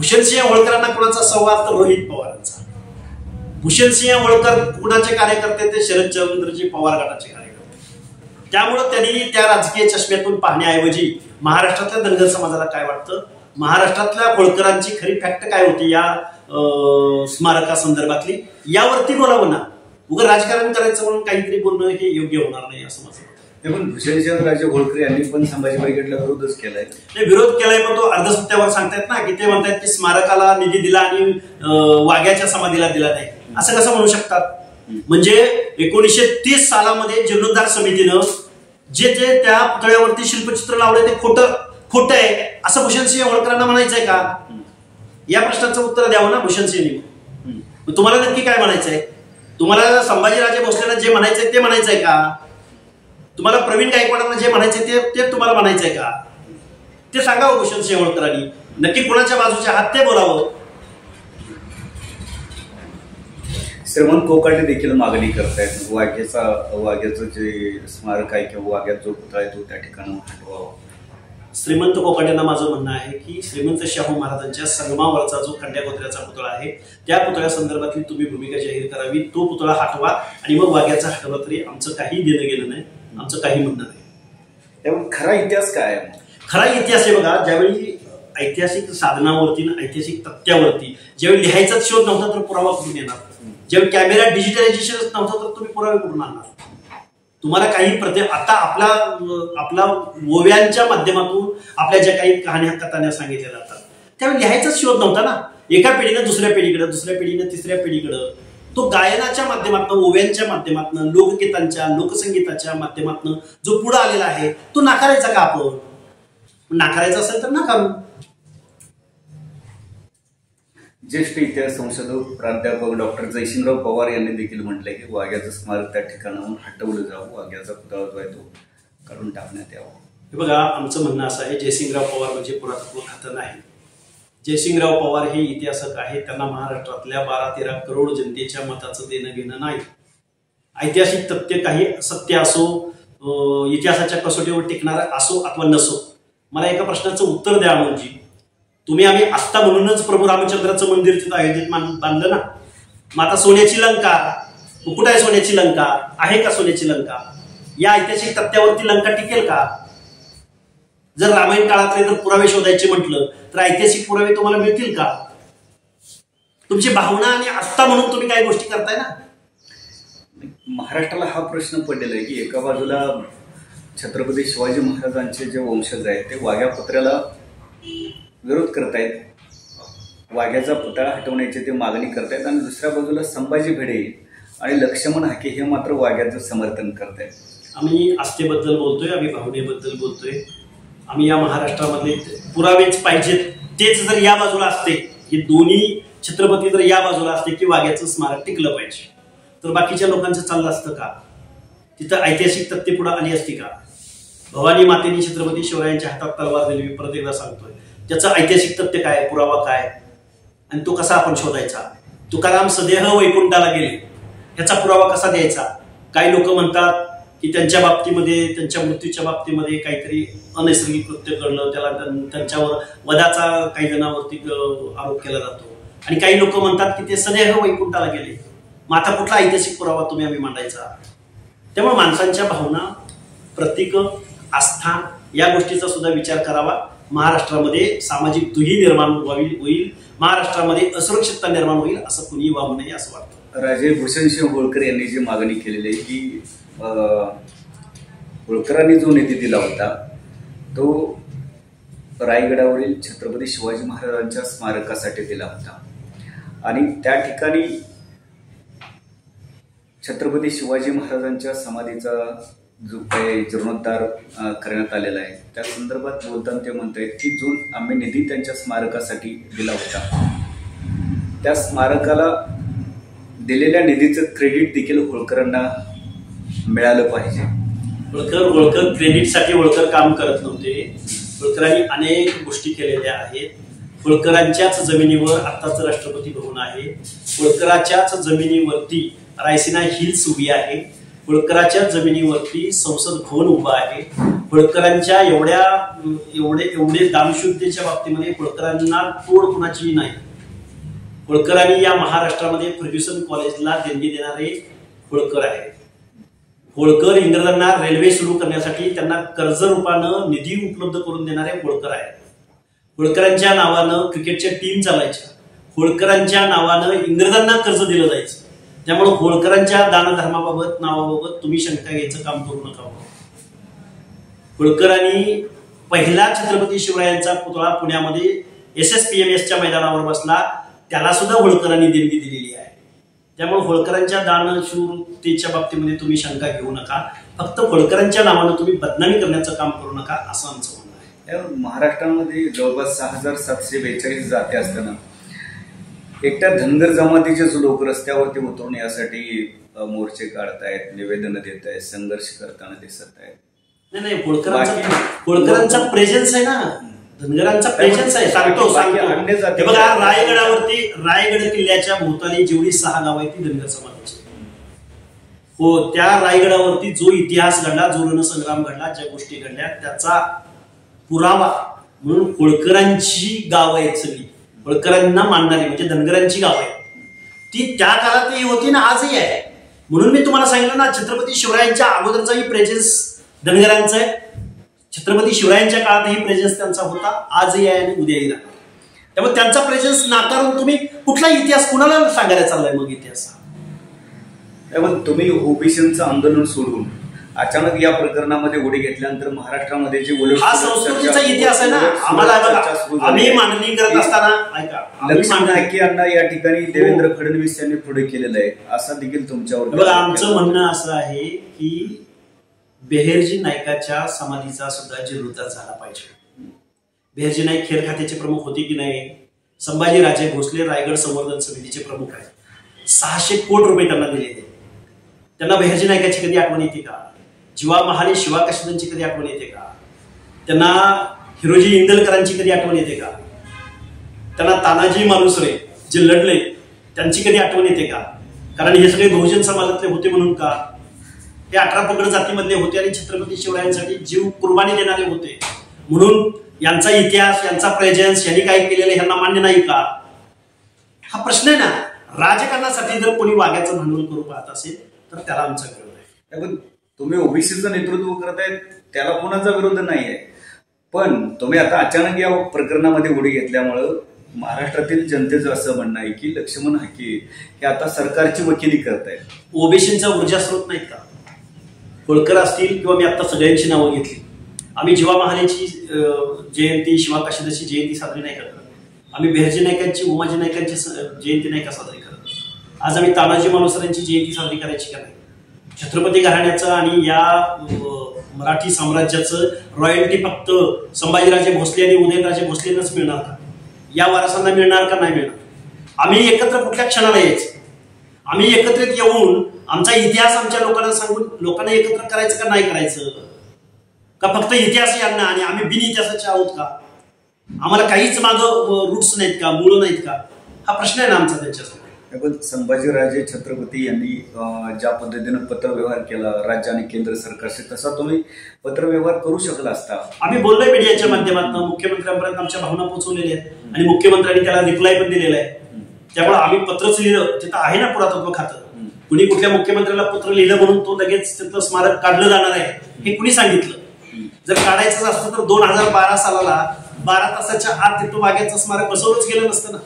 भूषणसिंह होळकरांना कुणाचा संवाद तर रोहित पवारांचा. भूषणसिंह होळकर कुणाचे कार्यकर्ते ते शरदचंद्रजी पवार गटाचे कार्यकर्ते. त्यामुळे त्यांनी त्या राजकीय चष्म्यातून पाहण्याऐवजी महाराष्ट्रातल्या धनगर समाजाला काय वाटतं, महाराष्ट्रातल्या होळकरांची खरी फॅक्ट काय होती या स्मारका संदर्भातली, यावरती बोलावं ना. उगा राजकारण करायचं म्हणून काहीतरी बोलणं हे योग्य होणार नाही असं माझं मत. पण भूषणसिंहराजे होळकर यांनी पण संभाजी ब्रिगेडला विरोधच केलाय. विरोध केलाय पण तो अर्धसत्यावर सांगतायत ना, की ते म्हणतात की स्मारकाला निधी दिला आणि वाघ्याच्या समाधीला दिला नाही, असं कसं म्हणू शकतात. म्हणजे 1930 सालामध्ये जीर्णोद्धार समितीनं जे जे त्या पुतळ्यावरती शिल्पचित्र लावले ते खोटं आहे असं भूषणसिंह होळकरांना म्हणायचंय का? या प्रश्नाचं उत्तर द्यावं ना भूषणसिंह. तुम्हाला नक्की काय म्हणायचंय? तुम्हाला संभाजीराजे भोसलेला जे म्हणायचंय ते म्हणायचंय का? तुम्हाला प्रवीण गायकवाडांना जे म्हणायचंय ते तुम्हाला म्हणायचंय का? ते सांगावं भूषणसिंह होळकरांनी. नक्की कोणाच्या बाजूचे हात ते बोलावं. श्रीमंत कोकाटे देखील मागणी करतायत वाघ्याचं जे स्मारक आहे किंवा वाघ्याचा जो पुतळा आहे तो त्या ठिकाणी हटवावा. श्रीमंत कोकाटेंना माझं म्हणणं आहे की श्रीमंत शाहू महाराजांच्या संगमावरचा जो खंड्याकोत्र्याचा पुतळा आहे त्या पुतळ्या संदर्भातली तुम्ही भूमिका जाहीर करावी. तो पुतळा हटवा आणि मग वाघ्याचा हटवा तरी आमचं काही देणं गेलं नाही, आमचं काही म्हणणं नाही. त्यामुळे खरा इतिहास काय आहे? खरा इतिहास आहे बघा, ज्यावेळी ऐतिहासिक साधनावरती ऐतिहासिक तथ्यावरती ज्यावेळी लिहायचाच शोध नव्हता तर पुरावा कुठून येणार? ज्यावेळी कॅमेरा डिजिटलायझेशन नव्हतं तर तुम्ही पुरावे कुठून आणणार? तुम्हाला काही आता आपला ओव्यांच्या माध्यमातून आपल्या ज्या काही कहाण्या कथाण्या सांगितल्या जातात त्यावेळी लिहायचाच शोध नव्हता ना. एका पिढीनं दुसऱ्या पिढीकडे, दुसऱ्या पिढीनं तिसऱ्या पिढीकडं तो गायनाच्या माध्यमातून, ओव्यांच्या माध्यमातून, लोकगीतांच्या लोकसंगीताच्या माध्यमातून जो पुढे आलेला आहे तो नाकारायचा का? आपण नाकारायचा असेल तर नाकारू. ज्येष्ठ इतिहास संशोधक प्राध्यापक डॉक्टर जयसिंगराव पवार यांनी देखील म्हटलंय की वाघ्याचं स्मारक त्या ठिकाणाहून हटवलं जावं, वाघ्याचा पुतळा जो आहे तो काढून टाकण्यात यावा. हे बघा, आमचं म्हणणं असं आहे, जयसिंगराव पवार म्हणजे पुरातत्व खातं नाही. जयसिंगराव पवार हे इतिहासक आहेत. त्यांना महाराष्ट्रातल्या 12-13 करोड जनतेच्या मताचं देणं घेणं नाही. ऐतिहासिक तथ्य काही सत्य असो, इतिहासाच्या कसोटीवर टिकणारा असो अथवा नसो, मला एका प्रश्नाचं उत्तर द्या. म्हणजे तुम्ही आम्ही आत्ता म्हणूनच प्रभू रामचंद्राचं मंदिर तिथं अयोध्येत बांधलं ना. मग आता सोन्याची लंका, कुठं आहे सोन्याची लंका? आहे का सोन्याची लंका? या ऐतिहासिक तथ्यावरती लंका टिकेल का? जर रामायण काळातले जर पुरावे शोधायचे म्हटलं तर ऐतिहासिक पुरावे तुम्हाला मिळतील का? तुमची भावना आणि आत्ता म्हणून तुम्ही काही गोष्टी करताय ना. महाराष्ट्राला हा प्रश्न पडलेला आहे की एका बाजूला छत्रपती शिवाजी महाराजांचे जे वंशज आहेत ते वाघ्या पुतळ्याला विरोध करतायत, वाघ्याचा पुतळा हटवण्याची ते मागणी करतायत, आणि दुसऱ्या बाजूला संभाजी भिडे आणि लक्ष्मण हाके हे मात्र वाघ्याचं समर्थन करतायत. आम्ही आस्थेबद्दल बोलतोय, आम्ही भावनेबद्दल बोलतोय. आम्ही या महाराष्ट्रामधले पुरावेच पाहिजेत. तेच जर या बाजूला असते, हे दोन्ही छत्रपती जर या बाजूला असते की वाघ्याचं स्मारक टिकलं पाहिजे, तर बाकीच्या लोकांचं चाललं असतं का? तिथं ऐतिहासिक तथ्य पुढे आली असती का? भवानी मातेने छत्रपती शिवरायांच्या हातात तलवार दिली, मी परत एकदा सांगतोय. त्याचं ऐतिहासिक तथ्य काय, पुरावा काय, आणि तो कसा आपण शोधायचा? तुकाराम सदेह वैकुंठाला गेले, ह्याचा पुरावा कसा द्यायचा? काही लोक म्हणतात की त्यांच्या बाबतीमध्ये, त्यांच्या मृत्यूच्या बाबतीमध्ये काहीतरी अनैसर्गिक कृत्य घडलं, त्याला त्यांच्यावर वधाचा काही जणांवरती आरोप केला जातो, आणि काही लोक म्हणतात की ते सदेह वैकुंठाला गेले. मग आता कुठला ऐतिहासिक पुरावा तुम्ही आम्ही मांडायचा? त्यामुळे माणसांच्या भावना, प्रतीक, आस्था या गोष्टीचा सुद्धा विचार करावा. महाराष्ट्रामध्ये सामाजिक दुही निर्माण होईल, महाराष्ट्रामध्ये असुरक्षितता निर्माण होईल, असं कुणी वागू नये असं वाटतं. राजे भूषणसिंह होळकर यांनी जी मागणी केलेली आहे की होळकरांनी जो निधी दिला होता तो रायगडावरील छत्रपती शिवाजी महाराजांच्या स्मारकासाठी दिला होता, आणि त्या ठिकाणी छत्रपती शिवाजी महाराजांच्या समाधीचा जो काही जीर्णोद्धार करण्यात आलेला आहे त्या संदर्भात बोलताना ते म्हणतायत की जो आम्ही निधी त्यांच्या स्मारकासाठी दिला होता त्या स्मारकाला दिलेल्या निधीचं क्रेडिट देखील होळकरांना मिळालं पाहिजे. होळकर क्रेडिटसाठी होळकर काम करत नव्हते. होळकरांनी अनेक गोष्टी केलेल्या आहेत. होळकरांच्याच जमिनीवर आत्ताच राष्ट्रपती भवन आहे. होळकराच्याच जमिनीवरती रायसिना हिल्स उभी आहे. होळकराच्या जमिनीवरती संसद भवन उभं आहे. होळकरांच्या एवढे दानशुद्धीच्या बाबतीमध्ये होळकरांना तोड कुणाची नाही. होळकरांनी या महाराष्ट्रामध्ये फर्ग्युसन कॉलेजला देणगी देणारे होळकर आहेत. होळकर इंग्रजांना रेल्वे सुरू करण्यासाठी त्यांना कर्ज रूपानं निधी उपलब्ध करून देणारे होळकर आहेत. होळकरांच्या नावानं क्रिकेटच्या टीम चालायच्या. होळकरांच्या नावानं इंग्रजांना कर्ज दिलं जायचं. त्यामुळे होळकरांच्या दानधर्माबाबत नावाबाबत तुम्ही शंका घ्यायचं काम करू नका. होळकरांनी पहिला छत्रपती शिवरायांचा पुतळा पुण्यामध्ये SSPMSच्या मैदानावर बसला, त्याला सुद्धा होळकरांनी देणगी दिलेली आहे. त्यामुळे होळकरांच्या दानशूरतेच्या बाबतीमध्ये तुम्ही शंका घेऊ नका. फक्त होळकरांच्या नावानं तुम्ही बदनामी करण्याचं काम करू नका असं आमचं म्हणणं आहे. महाराष्ट्रामध्ये जवळपास 6742 जाती असताना एकट्या धनगर जमातीचे लोक रस्त्यावरती उतरून यासाठी मोर्चे काढतायत, निवेदन देत आहेत, संघर्ष करताना दिसत आहेत. नाही, होळकरांचा प्रेझेन्स आहे ना, धनगरांचा प्रेझेन्स आहे. सांगतो बघा, रायगड किल्ल्याच्या भोवताली जेवढी 6 गाव आहेत ती धनगर समाजाची. हो, त्या रायगडावरती जो इतिहास घडला, जो रणसंग्राम घडला, ज्या गोष्टी घडल्या त्याचा पुरावा म्हणून होळकरांची गाव आहेत सगळी. होळकरांना मानणारी म्हणजे धनगरांची गाव आहे ती त्या काळातही होती ना, आजही आहे. म्हणून मी तुम्हाला सांगितलं ना, छत्रपती शिवरायांच्या अगोदरचाही प्रेझेन्स धनगरांचा आहे. छत्रपती शिवरायांच्या काळातही प्रेझेन्स त्यांचा होता, आजही आहे आणि उद्याही राहणार. त्यामुळे त्यांचा प्रेझेन्स नाकारून तुम्ही कुठला इतिहास कुणाला सांगायला चाललाय? मग इतिहास तुम्ही ओबीसीचं आंदोलन सोडून अचानक या प्रकरणामध्ये उडी घेतल्यानंतर महाराष्ट्रामध्ये जे हा संस्कृतीचा इतिहास आहे ना. आम्हाला आम्ही मांडणी करत असताना ऐका, लक्ष्मण नाईक यांना या ठिकाणी देवेंद्र फडणवीस यांनी पुढे केलेलं आहे असं देखील तुमच्यावर. आमचं म्हणणं असं आहे की बेहेरजी नाईकाच्या समाधीचा सुद्धा जीर्णोद्धार झाला पाहिजे. बेहेरजी नाईक खेळ खात्याचे प्रमुख होते की नाही? संभाजीराजे भोसले रायगड संवर्धन समितीचे प्रमुख आहेत. 600 कोटी रुपये त्यांना दिलेले. त्यांना बेहेरजी नाईकाची कधी आठवण येते का? जीवा महाले शिवा काशीदांची कधी आठवण येते का? त्यांना हिरोजी इंदलकरांची कधी आठवण येते का? त्यांना तानाजी मालुसरे जे लढले त्यांची कधी आठवण येते का? कारण हे सगळे बहुजन समाजातले होते म्हणून का? हे 18 पगड जातीमधले होते आणि छत्रपती शिवरायांसाठी जीव कुर्बानी देणारे होते म्हणून यांचा इतिहास, यांचा प्रेझेन्स, यांनी काय केलेलं ह्यांना मान्य नाही का? हा प्रश्न आहे ना. राजकारणासाठी जर कोणी वाघ्याचं भांडवल करू पाहत असेल तर त्याला आमचा विरोध आहे. तुम्ही ओबीसीचं नेतृत्व करतायत, त्याला कोणाचा विरोध नाहीये. पण तुम्ही आता अचानक या प्रकरणामध्ये उडी घेतल्यामुळं महाराष्ट्रातील जनतेचं असं म्हणणं आहे की लक्ष्मण हाके हे आता सरकारची वकिली करतायत. ओबीसींचा ऊर्जा स्रोत नाहीत का? होळकर असतील किंवा मी आता सगळ्यांची नावं घेतली. आम्ही जीवा महालेची जयंती, शिवा काशीदाची जयंती साजरी नाही करत. आम्ही बेहेरजी नाईकांची, उमाजी नाईकांची जयंती नाही का साजरी करत. आज आम्ही तानाजी मालुसरेंची जयंती साजरी करायची का नाही? छत्रपती घराण्याचं आणि या मराठी साम्राज्याचं रॉयल्टी फक्त संभाजीराजे भोसले आणि उदयनराजे भोसलेंनाच मिळणार का? या वारसांना मिळणार का नाही मिळणार? आम्ही एकत्र कुठल्या क्षणाला यायचं? आम्ही एकत्रित येऊन आमचा इतिहास आमच्या लोकांना सांगून लोकांना एकत्र करायचं का नाही करायचं? का फक्त इतिहास यांना आणि आम्ही बिन इतिहासाचे आहोत का? आम्हाला काहीच मागं रूट्स नाहीत का, मूळ नाहीत का? हा प्रश्न आहे ना आमचा त्यांच्यासमोर. संभाजीराजे छत्रपती यांनी ज्या पद्धतीनं पत्रव्यवहार केला राज्य आणि केंद्र सरकारशी, तसा तुम्ही पत्रव्यवहार करू शकला असता. आम्ही बोललोय मीडियाच्या माध्यमातून, मुख्यमंत्र्यांपर्यंत आमच्या भावना पोहोचवलेल्या आहेत आणि मुख्यमंत्र्यांनी त्याला रिप्लाय पण दिलेला आहे. त्यामुळे आम्ही पत्रच लिहिलं, तिथं आहे ना पुरातत्व खातं. कुणी कुठल्या मुख्यमंत्र्याला पत्र लिहिलं म्हणून तो लगेच तिथं स्मारक काढलं जाणार आहे हे कुणी सांगितलं? जर काढायचं असतं तर 2012 सालाला 12 तासाच्या आत तिथं वाघ्याचं स्मारक बसवलंच गेलं नसतं ना.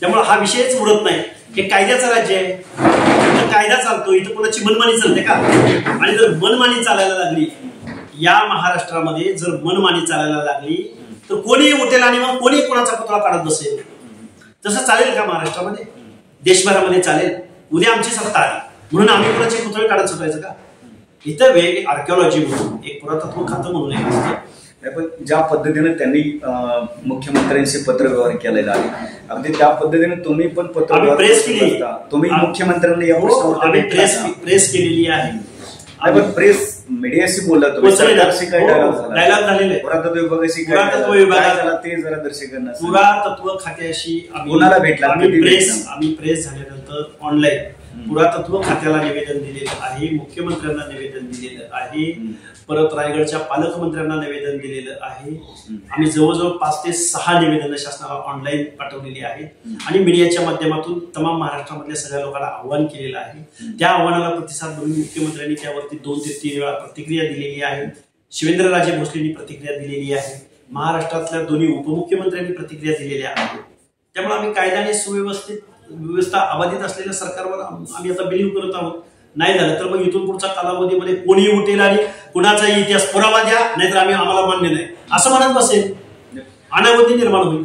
त्यामुळे हा विषयच उडत नाही. हे कायद्याचं राज्य आहे, इथं कायदा चालतो, इथं कोणाची मनमानी चालते का? आणि जर मनमानी चालायला लागली या महाराष्ट्रामध्ये, जर मनमानी चालायला लागली तर कोणी उठेल आणि मग कोणी कोणाचा पुतळा काढत बसेल. तसं चालेल का महाराष्ट्रामध्ये? देशभरामध्ये चालेल? उद्या आमची सत्ता आली म्हणून आम्ही कोणाचे पुतळे काढत सुटायचं का? इथं वेग आर्किओलॉजी म्हणून, एक पुरातत्व खातं म्हणून एक असतं. पण ज्या पद्धतीने त्यांनी मुख्यमंत्र्यांशी पत्रव्यवहार केलेला आहे, अगदी त्या पद्धतीने तुम्ही पण पत्रव्यवहार प्रेस केली. तुम्ही मुख्यमंत्र्यांना या प्रश्नावर प्रेस केलेली आहे. पण प्रेस मीडियाशी बोलला तुम्ही, सरकारशी काय डायलॉग झालेले, पुरातत्व विभागाशी, पुरातत्व विभागाला ते जरा दर्शकांना, पुरातत्व खात्याशी कोणाला भेटला? आम्ही प्रेस झाल्यानंतर ऑनलाईन पुरातत्व खात्याला निवेदन दिलेलं आहे, मुख्यमंत्र्यांना निवेदन दिलेलं आहे, परत रायगडच्या पालकमंत्र्यांना निवेदन दिलेलं आहे. आम्ही जवळजवळ 5 ते 6 निवेदनं शासनाला ऑनलाईन पाठवलेली आहेत आणि मीडियाच्या माध्यमातून तमाम महाराष्ट्रामधल्या सगळ्या लोकांना आव्हान केलेलं आहे. त्या आव्हानाला प्रतिसाद म्हणून मुख्यमंत्र्यांनी त्यावरती 2 ते 3 वेळा प्रतिक्रिया दिलेली आहे. शिवेंद्रराजे भोसलेंनी प्रतिक्रिया दिलेली आहे. महाराष्ट्रातल्या दोन्ही उपमुख्यमंत्र्यांनी प्रतिक्रिया दिलेल्या आहेत. त्यामुळे आम्ही कायदा आणि व्यवस्था अबाधित असलेल्या सरकारवर आम्ही आता बिलीव्ह करत आहोत. नाही झालं तर मग इथून पुढच्या कालावधीमध्ये कोणी उठेल आणि कुणाचाही इतिहास पुरावा द्या, नाहीतर आम्हाला मान्य नाही असं म्हणत बसेल, अनागोंदी निर्माण होईल.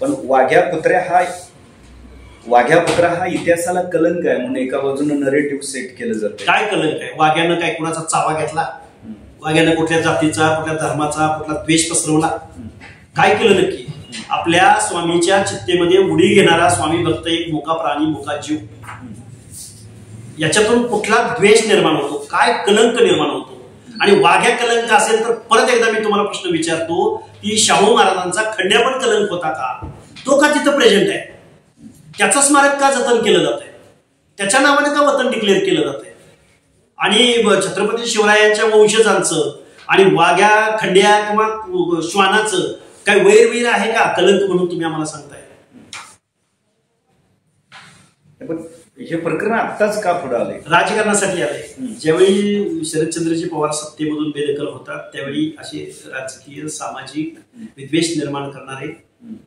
पण वाघ्या कुत्रा हा इतिहासाला कलंक आहे म्हणून एका बाजूने नरेटिव्ह सेट केलं जातं. काय कलंक आहे? वाघ्यानं काय कुणाचा चावा घेतला? वाघ्यानं कुठल्या जातीचा, कुठल्या धर्माचा, कुठला द्वेष पसरवला? काय केलं नक्की? आपल्या स्वामीच्या चित्तेमध्ये उडी घेणारा स्वामी भक्त एक मोका प्राणी, मोका जीव, याच्यातून कुठला द्वेष निर्माण होतो? काय कलंक निर्माण होतो? आणि वाघ्या कलंक असेल तर परत एकदा मी तुम्हाला प्रश्न विचारतो की शाहू महाराजांचा खंड्या पण कलंक होता का? तो का तिथं प्रेझेंट आहे? त्याचं स्मारक का जतन केलं जात आहे? त्याच्या नावाने का वतन डिक्लेअर केलं जात आहे? आणि छत्रपती शिवरायांच्या वंशजांचं आणि वाघ्या, खंड्या किंवा श्वानाचं काय वैरवीर आहे का कलंक म्हणून तुम्ही आम्हाला सांगताय? पण हे प्रकरण आत्ताच का पुढे आले? राजकारणासाठी आले. ज्यावेळी शरदचंद्रजी पवार सत्तेमधून बेदखल होतात त्यावेळी असे राजकीय, सामाजिक विद्वेष निर्माण करणारे,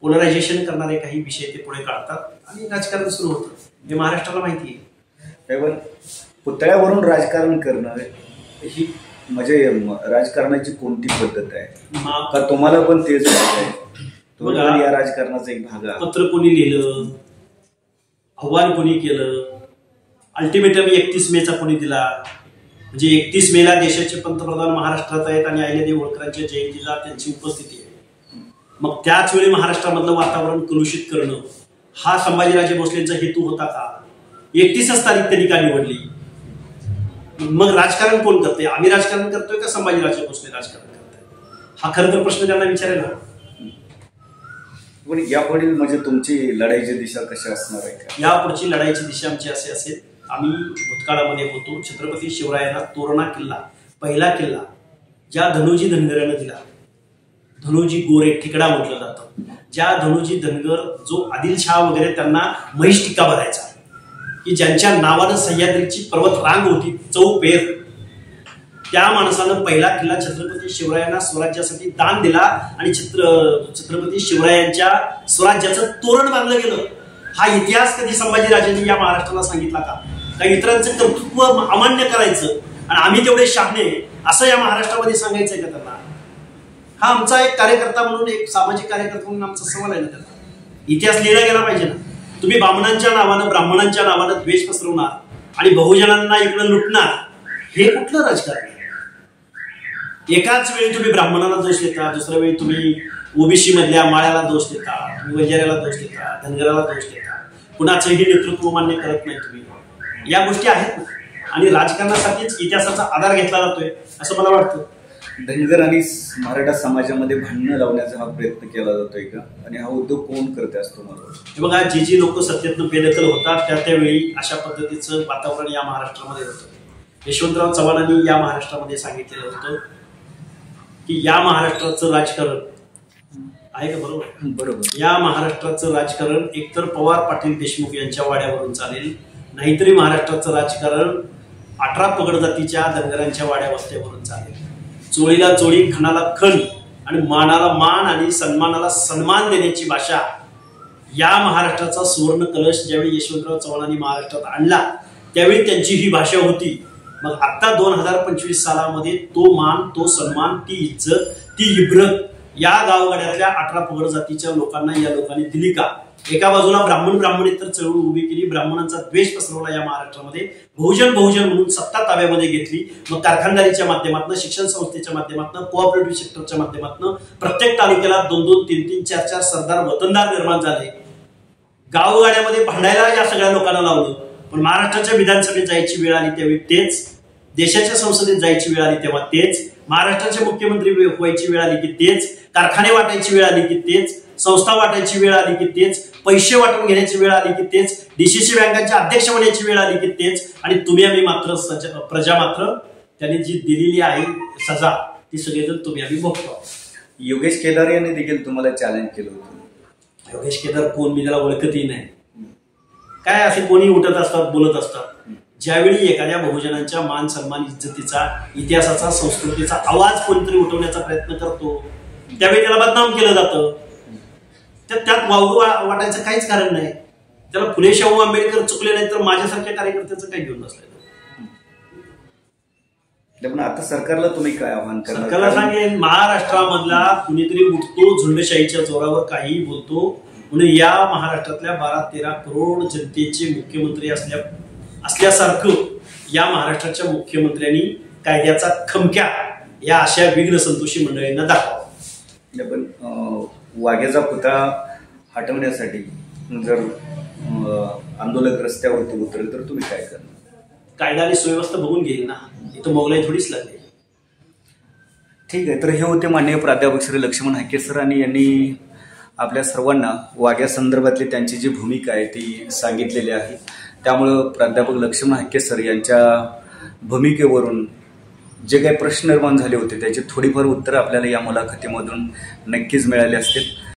पोलरायझेशन करणारे काही विषय ते पुढे काढतात आणि राजकारण सुरू होतं. हे महाराष्ट्राला माहिती आहे. पुतळ्यावरून राजकारण करणं ही म्हणजे राजकारणाची कोणती पद्धत आहे का? तुम्हाला पण तेच आहे? या राजकारणाचा एक भाग आहे. पत्र कोणी लिहिलं, आव्हान कोणी केलं, अल्टिमेटम 31 मेचा कोणी दिला? म्हणजे 31 मेला देशाचे पंतप्रधान महाराष्ट्रात आहेत आणि अहिल्यादेवी होळकरांच्या जयंतीला त्यांची उपस्थिती आहे. मग त्याच वेळी महाराष्ट्रामधलं वातावरण कलुषित करणं हा संभाजीराजे भोसलेंचा हेतू होता का? 31च तारीख त्यांनी का निवडली? मग राजकारण कोण करते? आम्ही राजकारण करतोय का संभाजीराजे भोसले राजकारण करतोय? हा खरं तर प्रश्न त्यांना विचारायला. पण यापुढील म्हणजे तुमची लढाईची दिशा कशी असणार आहे का? यापुढची लढाईची दिशा आमची अशी असेल, आम्ही भूतकाळामध्ये होतो छत्रपती शिवरायांना तोरणा किल्ला, पहिला किल्ला ज्या धनुजी धनगरानं दिला, धनुजी गोरे ठिकडा म्हटलं जातं, ज्या धनुजी धनगर जो आदिलशाह वगैरे त्यांना महिष टिक्का भरायचा, की ज्यांच्या नावानं सह्याद्रीची पर्वत रांग होती, चौपेर, त्या माणसानं पहिला किल्ला छत्रपती शिवरायांना स्वराज्यासाठी दान दिला आणि छत्रपती शिवरायांच्या स्वराज्याचं तोरण बांधलं गेलं. हा इतिहास कधी संभाजीराजांनी या महाराष्ट्राला सांगितला का? काही इतरांचं कर्तृत्व अमान्य करायचं आणि आम्ही तेवढे शहाणे असं या महाराष्ट्रामध्ये सांगायचंय का त्यांना? हा आमचा एक कार्यकर्ता म्हणून, एक सामाजिक कार्यकर्ता म्हणून आमचा सवाल आहे ना त्यांना. इतिहास लिहिला गेला पाहिजे ना. तुम्ही बामणांच्या नावानं, ब्राह्मणांच्या नावानं द्वेष पसरवणार आणि बहुजनांना इकडं लुटणार, हे कुठलं राजकारण? एकाच वेळी तुम्ही ब्राह्मणाला दोष देता, दुसऱ्या वेळी तुम्ही ओबीसी मधल्या माळ्याला दोष देता, तुम्ही वंजाऱ्याला दोष देता, धनगराला दोष देता, कुणाचंही नेतृत्व मान्य करत नाही तुम्ही. या गोष्टी आहेत ना आणि राजकारणासाठीच इतिहासाचा आधार घेतला जातोय असं मला वाटतं. धनगर आणि मराठा समाजामध्ये भांडणं लावण्याचा हा प्रयत्न केला जातोय का? आणि हा उद्योग कोण करते असतो? मला बघा, जी लोक सत्तेतून बेदखल होतात त्यावेळी अशा पद्धतीचं वातावरण या महाराष्ट्रामध्ये होतं. यशवंतराव चव्हाणांनी या महाराष्ट्रामध्ये सांगितलेलं होतं की या महाराष्ट्राचं राजकारण आहे का? बरोबर. या महाराष्ट्राचं राजकारण एकतर पवार, पाटील, देशमुख यांच्या वाड्यावरून चालेल, नाहीतरी महाराष्ट्राचं राजकारण 18 पगड जातीच्या धनगरांच्या वाड्या वस्त्यावरून चालेल. चोळीला चोळी, खणाला खण आणि मानाला मान आणि सन्मानाला सन्मान देण्याची भाषा, या महाराष्ट्राचा सुवर्ण कलश ज्यावेळी यशवंतराव चव्हाणांनी महाराष्ट्रात आणला त्यावेळी त्यांची ही भाषा होती. मग आता 2025 सालामध्ये तो मान, तो सन्मान, ती इज्जत, ती इब्रत या गावगाड्यातल्या 18 पगड जातीच्या लोकांना या लोकांनी दिली का? एका बाजूला ब्राह्मणेतर चळवळ उभी केली, ब्राह्मणांचा द्वेष पसरवला या महाराष्ट्रामध्ये, बहुजन म्हणून सत्ता ताब्यामध्ये घेतली. मग कारखानदारीच्या माध्यमातून, शिक्षण संस्थेच्या माध्यमातून, कोऑपरेटिव्ह सेक्टरच्या माध्यमातून प्रत्येक तालुक्याला 2-2, 3-3, 4-4 सरदार, वतनदार निर्माण झाले. गावगाड्यामध्ये भांडायला या सगळ्या लोकांना लावलं. पण महाराष्ट्राच्या विधानसभेत जायची वेळ आली त्यावेळी तेच, देशाच्या संसदेत जायची वेळ आली तेव्हा तेच, महाराष्ट्राचे मुख्यमंत्री व्हायची वेळ आली की तेच, कारखाने वाटायची वेळ आली की तेच, संस्था वाटायची वेळ आली की तेच, पैसे वाटून घेण्याची वेळ आली की तेच, डीसीसी बँकांचे अध्यक्ष होण्याची वेळ आली की तेच, आणि तुम्ही आम्ही मात्र प्रजा मात्र त्यांनी जी दिलेली आहे सजा ती सगळेजण तुम्ही आम्ही भोगतो. योगेश केदार यांनी देखील तुम्हाला चॅलेंज केलं होतं. योगेश केदार कोण, मी त्याला ओळखतही नाही. काय असे कोणी उठत असतात, बोलत असतात. ज्यावेळी एखाद्या बहुजनांच्या मान सन्मान, इज्जतीचा, इतिहासाचा, संस्कृतीचा आवाज कोणतरी उठवण्याचा प्रयत्न करतो त्यावेळी त्याला बदनाम केलं जातं. त्यात वावरू वाटायचं काहीच कारण नाही. त्याला फुले शाहू आंबेडकर चुकले नाही तर माझ्यासारख्या कार्यकर्त्याचं काही घेऊन नसलं. पण आता सरकारला तुम्ही काय आव्हान करणार? सरकारला सांगेन, महाराष्ट्रामधला कुणीतरी उठतो, झुंडशाहीच्या जोरावर काहीही बोलतो म्हणून या महाराष्ट्रातल्या 12-13 करोड जनतेचे मुख्यमंत्री असल्यासारखं या महाराष्ट्राच्या मुख्यमंत्र्यांनी कायद्याचा खमक्या या अशा विघ्न संतोषी मंडळींना दाखवा. पण वाघ्याचा पुतळा हटवण्यासाठी जर आंदोलक रस्त्यावरती उतरले तर तुम्ही काय करणार? कायदा आणि सुव्यवस्था बघून घेईल ना, इथं मोगलाई थोडीच लागली. ठीक आहे. तर हे होते माननीय प्राध्यापक श्री लक्ष्मण हाके सर, आणि यांनी आपल्या सर्वांना वाघ्या संदर्भातली त्यांची जी भूमिका आहे ती सांगितलेली आहे. त्यामुळं प्राध्यापक लक्ष्मण हाके सर यांच्या भूमिकेवरून जे काही प्रश्न निर्माण झाले होते त्याची थोडीफार उत्तरं आपल्याला या मुलाखतीमधून नक्कीच मिळाली असतील.